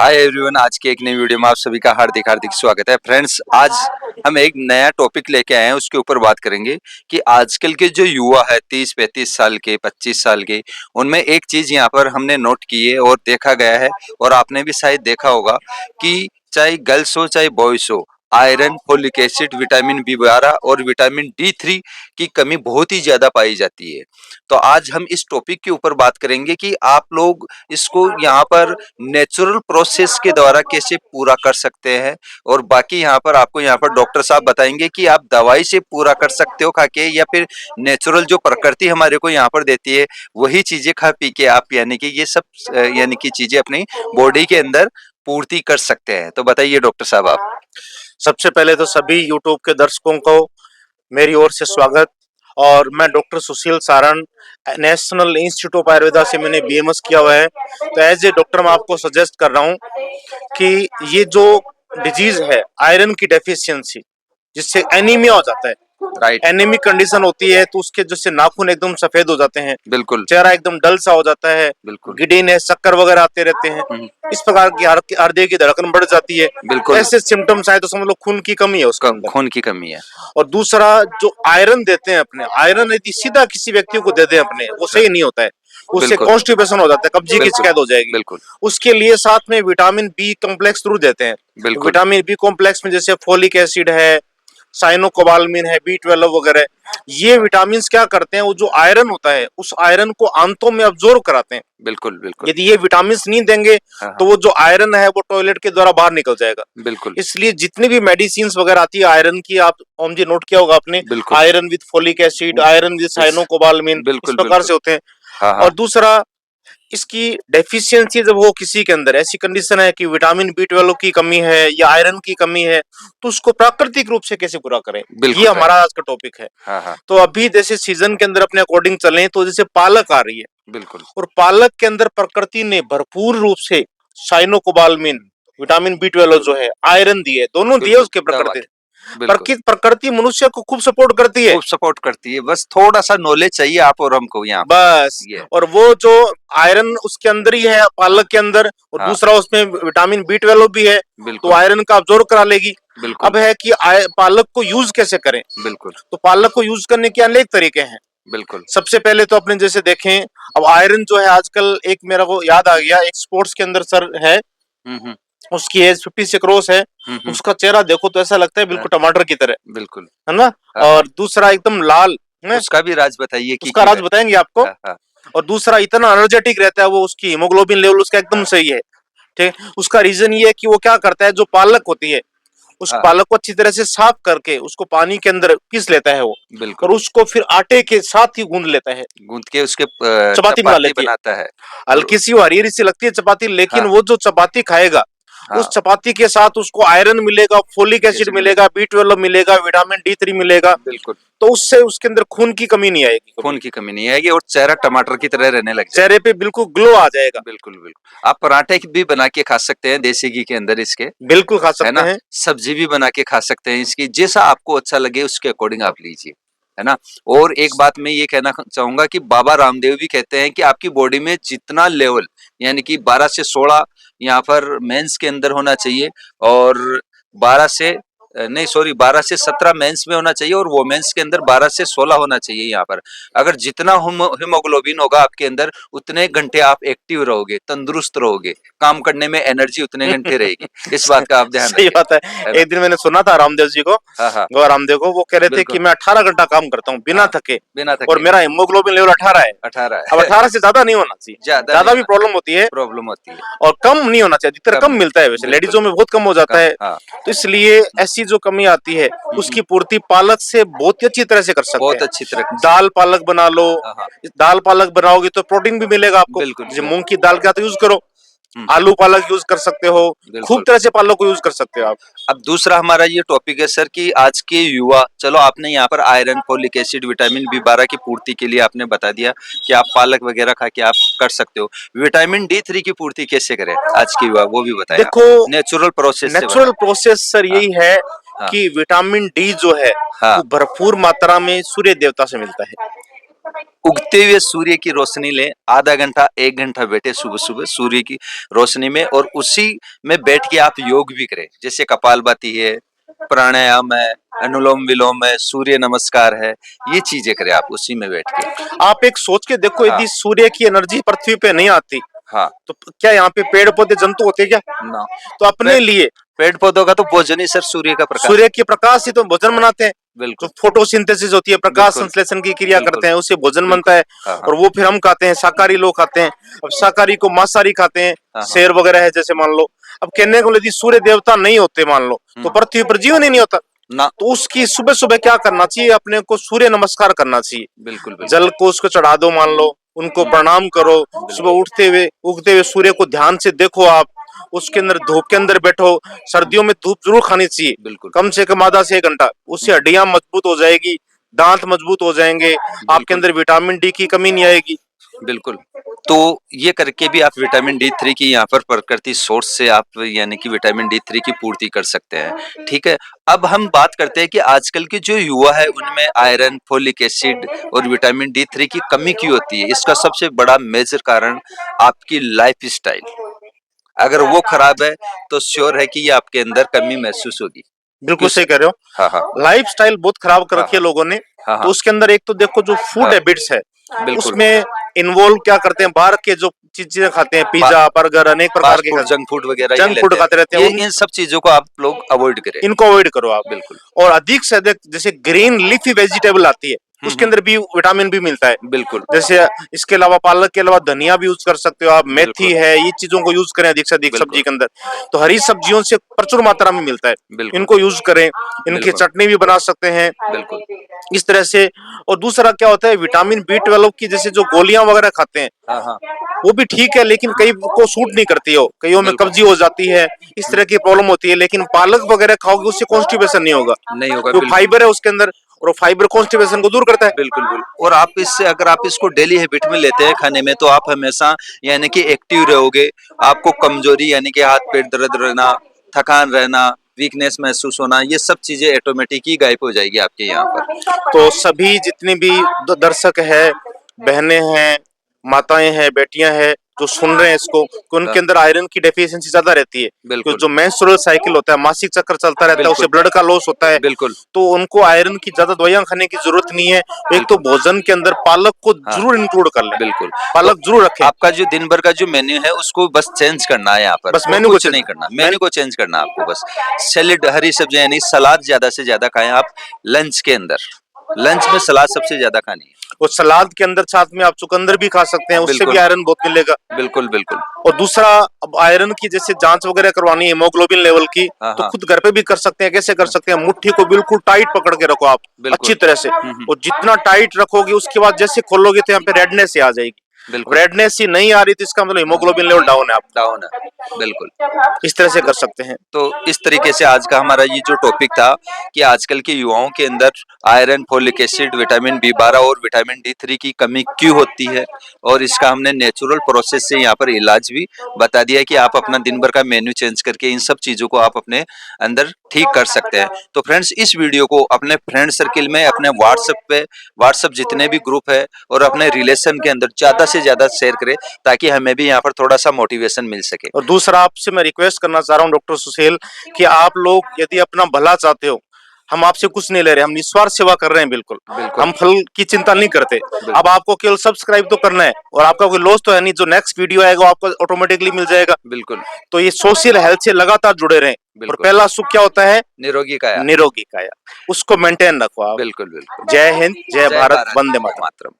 Hi everyone, आज के एक नई वीडियो में आप सभी का हार्दिक हार्दिक स्वागत है। फ्रेंड्स, आज हम एक नया टॉपिक लेके आए हैं, उसके ऊपर बात करेंगे कि आजकल के जो युवा है 30-35 साल के, 25 साल के, उनमें एक चीज यहाँ पर हमने नोट की है और देखा गया है और आपने भी शायद देखा होगा कि चाहे गर्ल्स हो चाहे बॉयज हो, iron, folic acid, vitamin B12 और विटामिन D3 की कमी बहुत ही ज्यादा पाई जाती है। तो आज हम इस टॉपिक के ऊपर बात करेंगे कि आप लोग इसको यहाँ पर नेचुरल प्रोसेस के द्वारा कैसे पूरा कर सकते हैं, और बाकी यहाँ पर आपको यहाँ पर डॉक्टर साहब बताएंगे कि आप दवाई से पूरा कर सकते हो खा के, या फिर नेचुरल जो प्रकृति हमारे को यहाँ पर देती है वही चीजें खा पी के आप यानी कि ये सब यानी कि चीजें अपनी बॉडी के अंदर पूर्ति कर सकते हैं। तो बताइए डॉक्टर साहब आप। सबसे पहले तो सभी यूट्यूब के दर्शकों को मेरी ओर से स्वागत। और मैं doctor Sushil Saran, national institute of Ayurveda से मैंने BMS किया हुआ है। तो एज ए डॉक्टर मैं आपको सजेस्ट कर रहा हूँ कि ये जो डिजीज है आयरन की डेफिशिएंसी, जिससे एनीमिया हो जाता है, राइट। एनीमिक कंडीशन होती है तो उसके जैसे नाखून एकदम सफेद हो जाते हैं, बिल्कुल चेहरा एकदम डल सा हो जाता है, बिल्कुल गिडीनेस, चक्कर वगैरह आते रहते हैं, इस प्रकार की हृदय की धड़कन बढ़ जाती है। बिल्कुल। ऐसे सिम्टम्स आए तो समझ लो खून की कमी है उसके अंदर। खून की कमी है। और दूसरा जो आयरन देते हैं अपने, आयरन यदि सीधा किसी व्यक्ति को दे दें अपने, वो सही नहीं होता है, उससे बिल्कुल कॉन्स्टिपेशन हो जाता है, कब्जे की शिकायत हो जाएगी। बिल्कुल उसके लिए साथ में विटामिन बी कॉम्प्लेक्स जरूर देते हैं। बिल्कुल विटामिन बी कॉम्प्लेक्स में जैसे फोलिक एसिड है, साइनोकोबाल्मिन है, B12 वगैरह, ये विटामिन क्या करते हैं, वो जो आयरन होता है उस आयरन को आंतों में अब्जॉर्ब कराते हैं। बिल्कुल बिल्कुल। यदि ये विटामिन नहीं देंगे हाँ, तो वो जो आयरन है वो टॉयलेट के द्वारा बाहर निकल जाएगा। बिल्कुल इसलिए जितनी भी मेडिसिन वगैरह आती है आयरन की, आप ओम जी नोट किया होगा आपने, बिल्कुल iron with folic acid, iron with cyanocobalamin, इस बिल्कुल प्रकार से होते हैं। हाँ हाँ और दूसरा, इसकी डेफिशिएंसी जब हो किसी के अंदर, ऐसी कंडीशन है कि विटामिन B12 की कमी है या आयरन की कमी है, तो उसको प्राकृतिक रूप से कैसे पूरा करें, बिल्कुल ये हमारा आज का टॉपिक है। हाँ हाँ तो अभी जैसे सीजन के अंदर अपने अकॉर्डिंग चलें तो जैसे पालक आ रही है, बिल्कुल और पालक के अंदर प्रकृति ने भरपूर रूप से साइनोकोबाल्मिन, विटामिन B12 जो है, आयरन दिए, दोनों दिए उसके प्रकृति। बिल्कुल प्रकृति मनुष्य को खूब सपोर्ट करती है, खूब सपोर्ट करती है, बस थोड़ा सा नॉलेज चाहिए आप और हमको यहाँ पर। बस। ये और वो जो आयरन उसके अंदर ही है पालक के अंदर, और हाँ दूसरा उसमें विटामिन B12 भी है, तो बिल्कुल आयरन का अब्जॉर्ब करा लेगी। बिल्कुल अब है कि पालक को यूज कैसे करें। बिल्कुल तो पालक को यूज करने के अनेक तरीके हैं। बिल्कुल सबसे पहले तो अपने जैसे देखें, अब आयरन जो है आजकल, एक मेरा को याद आ गया, एक स्पोर्ट्स के अंदर सर है, हम्म उसकी एज 50 से क्रॉस है, हम्म उसका चेहरा देखो तो ऐसा लगता है बिल्कुल टमाटर की तरह, बिल्कुल है ना। हाँ, और दूसरा एकदम लाल है, उसका भी राज बताइए कि उसका क्यों राज है। बताएंगे आपको। हाँ हाँ और दूसरा इतना एनर्जेटिक रहता है वो, उसकी हीमोग्लोबिन लेवल उसका एकदम सही है। ठीक है, उसका रीजन ये है कि वो क्या करता है, जो पालक होती है उस हाँ पालक को अच्छी तरह से साफ करके उसको पानी के अंदर पीस लेता है वो, बिल्कुल। और उसको फिर आटे के साथ ही गूंद लेता है, गूंथ के उसके चपाती बना चपाती लेती है। बनाता है। और हल्की सी वो हरी हरी सी लगती है चपाती, लेकिन हाँ वो जो चपाती खाएगा, हाँ उस चपाती के साथ उसको आयरन मिलेगा, फोलिक एसिड एसिड मिलेगा, B12 मिलेगा, विटामिन D3 मिलेगा, बिल्कुल। तो उससे उसके अंदर खून की कमी नहीं आएगी कभी। खून की कमी नहीं आएगी और चेहरा टमाटर की तरह रहने लग जाएगा। चेहरे पे बिल्कुल ग्लो आ जाएगा। बिल्कुल बिल्कुल। आप पराठे भी बना के खा सकते हैं देसी घी के अंदर इसके, बिल्कुल खा है सकते ना। हैं। सब्जी भी बना के खा सकते हैं इसकी, जैसा आपको अच्छा लगे उसके अकॉर्डिंग आप लीजिए, है ना। और एक बात मैं ये कहना चाहूंगा कि बाबा रामदेव भी कहते हैं कि आपकी बॉडी में जितना लेवल यानी कि 12 से 16 यहाँ पर मेंस के अंदर होना चाहिए, और 12 से नहीं सॉरी 12 से 17 मेंस में होना चाहिए, और वोमेन्स के अंदर 12 से 16 होना चाहिए। यहाँ पर अगर जितना हीमोग्लोबिन होगा आपके अंदर, उतने घंटे आप एक्टिव रहोगे, तंदुरुस्त रहोगे, काम करने में एनर्जी उतने घंटे रहेगी। इस बात का आप ध्यान सही रखें, बात है। है ना। एक दिन मैंने सुना था रामदेव जी को, हाँ हाँ गौर रामदेव को, वो कह रहे थे बिल्कुल कि मैं 18 घंटा काम करता हूँ बिना हाँ थके, बिना और थके मेरा हीमोग्लोबिन लेवल 18 है। 18 अब 18 से ज्यादा नहीं होना चाहिए, ज्यादा नहीं ज्यादा भी होना प्रॉब्लम होती है, प्रॉब्लम होती है। और कम नहीं होना चाहिए, अधिकतर कम कम मिलता है, वैसे बिल्कुल लेडीजों में बहुत कम हो जाता कम है। हाँ तो इसलिए ऐसी जो कमी आती है उसकी पूर्ति पालक से बहुत ही अच्छी तरह से कर सकते बहुत हैं। अच्छी तरह से। दाल पालक बना लो, हाँ हाँ दाल पालक बनाओगे तो प्रोटीन भी मिलेगा आपको, बिल्कुल जैसे बिल्कुल मूंग की दाल का तो यूज करो, हम्म, आलू पालक यूज कर सकते हो, खूब बिल्कुल। तरह से पालक को यूज कर सकते हो आप। अब दूसरा हमारा ये टॉपिक है सर कि आज के युवा, चलो आपने यहाँ पर iron, folic acid, vitamin B12 की पूर्ति के लिए आपने बता दिया कि आप पालक वगैरह खा के आप कर सकते हो। विटामिन D3 की पूर्ति कैसे करें आज के युवा, वो भी बताएं आप। देखो, नेचुरल प्रोसेस से नेचुरल बना। प्रोसेस सर हाँ यही है हाँ कि विटामिन डी जो है हाँ वो भरपूर मात्रा में सूर्य देवता से मिलता है। उगते हुए सूर्य की रोशनी लें, आधा घंटा 1 घंटा बैठे सुबह-सुबह सूर्य की रोशनी में और उसी में बैठ के आप योग भी करें। जैसे कपालभाति है, प्राणायाम है, अनुलोम-विलोम है, सूर्य नमस्कार है, ये चीज़ें करें आप उसी में बैठ के। आप एक सोच के देखो, हाँ। यदि सूर्य की एनर्जी पृथ्वी पे नहीं आती हाँ, तो क्या यहाँ पे पेड़ पौधे जंतु होते क्या? ना तो अपने पे लिए पेड़-पौधों का तो भोजन ही सर सूर्य का प्रकाश सूर्य है। के प्रकाश से तो भोजन बनाते हैं। जो बिल्कुल, फोटोसिंथेसिस होती है, प्रकाश बिल्कुल, संश्लेषण की क्रिया बिल्कुल, करते हैं, उससे भोजन बनता बिल्कुल। है हाँ, हाँ। और वो फिर हम खाते हैं। शाकाहारी लोग खाते हैं, अब शाकाहारी को मांसाहारी खाते हैं, हाँ, हाँ। शेर वगैरह है जैसे मान लो। अब कहने को यदि सूर्य देवता नहीं होते मान लो तो हुँ, पृथ्वी पर जीवन ही नहीं होता। ना तो उसकी सुबह सुबह क्या करना चाहिए, अपने को सूर्य नमस्कार करना चाहिए। बिल्कुल, बिल्कुल। जल को उसको चढ़ा दो मान लो, उनको प्रणाम करो। सुबह बिल्कुल, उठते हुए उगते हुए सूर्य को ध्यान से देखो आप, उसके अंदर धूप के अंदर बैठो। सर्दियों में धूप जरूर खानी चाहिए, बिल्कुल, कम से कम आधा से 1 घंटा। उससे हड्डियां मजबूत हो जाएगी, दांत मजबूत हो जाएंगे, आपके बिल्कुल, अंदर विटामिन डी की कमी नहीं आएगी। बिल्कुल। तो ये करके भी आप विटामिन डी3 की यहाँ पर प्रकृति सोर्स से आप यानी कि विटामिन डी3 की पूर्ति कर सकते हैं, ठीक है? अब हम बात करते हैं कि आजकल के जो युवा है उनमें आयरन, फोलिक एसिड और विटामिन डी3 की कमी क्यों होती है? इसका सबसे बड़ा मेजर कारण आपकी लाइफ़स्टाइल। अगर वो खराब है तो श्योर है कि ये आपके अंदर कमी महसूस होगी। बिल्कुल क्यों सही स कह रहे हो। हाँ, हाँ। लाइफस्टाइल बहुत खराब कर हाँ, रखी है हाँ। लोगों ने। हाँ, तो हाँ। उसके अंदर एक तो देखो जो फूड हाँ, हैबिट्स है, बिल्कुल। उसमें इन्वॉल्व क्या करते हैं, बाहर के जो चीजें खाते हैं, फा पिज्जा बर्गर अनेक प्रकार फास्ट के फूड, जंक फूड वगैरह ये जंक फूड लेते हैं। खाते रहते हैं ये उन इन सब चीज़ों को आप लोग अवॉइड करें। इनको अवॉइड करो आप। बिल्कुल। और अधिक से अधिक जैसे ग्रीन लीफी वेजिटेबल आती है, हुँ, उसके हुँ। अंदर भी विटामिन बी मिलता है। बिल्कुल, जैसे इसके अलावा पालक के अलावा धनिया भी यूज कर सकते हो आप, मेथी बिल्कुल, है, ये चीजों को यूज करें अधिक से अधिक सब्जी बिल्कुल, के अंदर। तो हरी सब्जियों से प्रचुर मात्रा में मिलता है, बिल्कुल, इनको यूज करें। इनकी बिल्कुल, चटनी भी बना सकते हैं बिल्कुल। इस तरह से। और दूसरा क्या होता है, विटामिन बी 12 की जैसे जो गोलियां वगैरह खाते हैं, हाँ, हाँ। वो भी ठीक है, लेकिन कई को सूट नहीं करती हो, कईयों में बिल्कुल। कब्जी हो जाती है, इस तरह की प्रॉब्लम होती है। लेकिन पालक वगैरह खाओगे उससे कॉन्स्टिपेशन नहीं होगा, नहीं होगा, जो बिल्कुल। फाइबर है उसके अंदर, और वो फाइबर कॉन्स्टिपेशन को दूर करता है। बिल्कुल, बिल्कुल और आप इससे अगर आप इसको डेली हैबिट में लेते हैं खाने में तो आप हमेशा यानी कि एक्टिव रहोगे। आपको कमज़ोरी यानी कि हाथ-पैर दर्द रहना, थकान रहना, वीकनेस महसूस होना, ये सब चीज़ें ऑटोमेटिक ही गायब हो जाएगी आपके यहाँ पर। तो सभी जितनी भी दर्शक है, बहनें हैं, माताएं हैं, बेटियां हैं, जो सुन रहे हैं इसको, कि हाँ, उनके अंदर आयरन की डेफिशिएंसी ज्यादा रहती है। क्योंकि बिल्कुल, जो मेंस्ट्रुअल साइकिल होता है, मासिक चक्र चलता रहता है, उससे बिल्कुल, ब्लड का लॉस होता है। बिल्कुल, तो उनको आयरन की ज्यादा दवाइयां खाने की जरूरत नहीं है। एक तो बिल्कुल। भोजन के अंदर पालक को हाँ, जरूर इंक्लूड कर लें, बिल्कुल। तो पालक जरूर रखें। आपका जो दिन भर का जो मेन्यू है उसको बस चेंज करना है यहाँ पर बस और मेनू को कुछ नहीं करना। मेन्यू को चेंज करना है आपको बस। सैलेड हरी सब्जियाँ यानी सलाद ज़्यादा से ज़्यादा खाएँ आप लंच के अंदर। लंच में सलाद सबसे ज़्यादा खानी है। और सलाद के अंदर साथ में आप चुकंदर भी खा सकते हैं, उससे भी बिल्कुल, आयरन बहुत मिलेगा। बिल्कुल, बिल्कुल। और दूसरा, अब आयरन की जैसे जांच वगैरह करवानी है हीमोग्लोबिन लेवल की, हाँ, तो हाँ। खुद घर पे भी कर सकते हैं। कैसे कर सकते हैं, मुट्ठी को बिल्कुल टाइट पकड़ के रखो आप, अच्छी बिल्कुल। तरह से। हुँ। और जितना टाइट रखोगे उसके बाद जैसे खोलोगे तो यहाँ पे रेडनेस आ जाएगी। बिल्कुल। रेडनेस ही नहीं आ रही तो इसका मतलब हीमोग्लोबिन लेवल डाउन है आपका। डाउन है। बिल्कुल। इस तरह से कर सकते हैं। तो इस तरीके से आज का हमारा ये जो टॉपिक था कि आजकल के युवाओं के अंदर iron, folic acid, vitamin B12 और विटामिन डी3 की कमी क्यों होती है और इसका हमने नेचुरल प्रोसेस से यहाँ पर इलाज भी बता दिया है कि आप अपना दिन भर का मेन्यू चेंज करके इन सब चीज़ों को आप अपने अंदर ठीक कर सकते हैं। तो फ्रेंड्स इस वीडियो को अपने फ्रेंड सर्किल में, अपने व्हाट्सएप जितने भी ग्रुप है और अपने रिलेशन के अंदर ज़्यादा से ज़्यादा शेयर करें ताकि हमें भी यहाँ पर थोड़ा-सा मोटिवेशन मिल सके। और दूसरा, आपसे मैं रिक्वेस्ट करना चाह रहा हूँ डॉक्टर सुशील, कि आप लोग यदि अपना भला चाहते हो, हम आपसे कुछ नहीं ले रहे, हम निस्वार्थ सेवा कर रहे हैं बिल्कुल। बिल्कुल, हम फल की चिंता नहीं करते। बिल्कुल, अब आपको केवल सब्सक्राइब तो करना है, और आपका कोई लॉस तो है नहीं, जो नेक्स्ट वीडियो आएगा वो आपको ऑटोमेटिकली मिल जाएगा। बिल्कुल, तो ये सोशल हेल्थ से लगातार जुड़े रहें। और बिल्कुल। पहला सुख क्या होता है? निरोगी काया। निरोगी काया। उसको मेंटेन रखो आप। बिल्कुल, बिल्कुल। जय हिंद, जय जय भारत, भारत, वंदे वंदे मातरम। मातरम।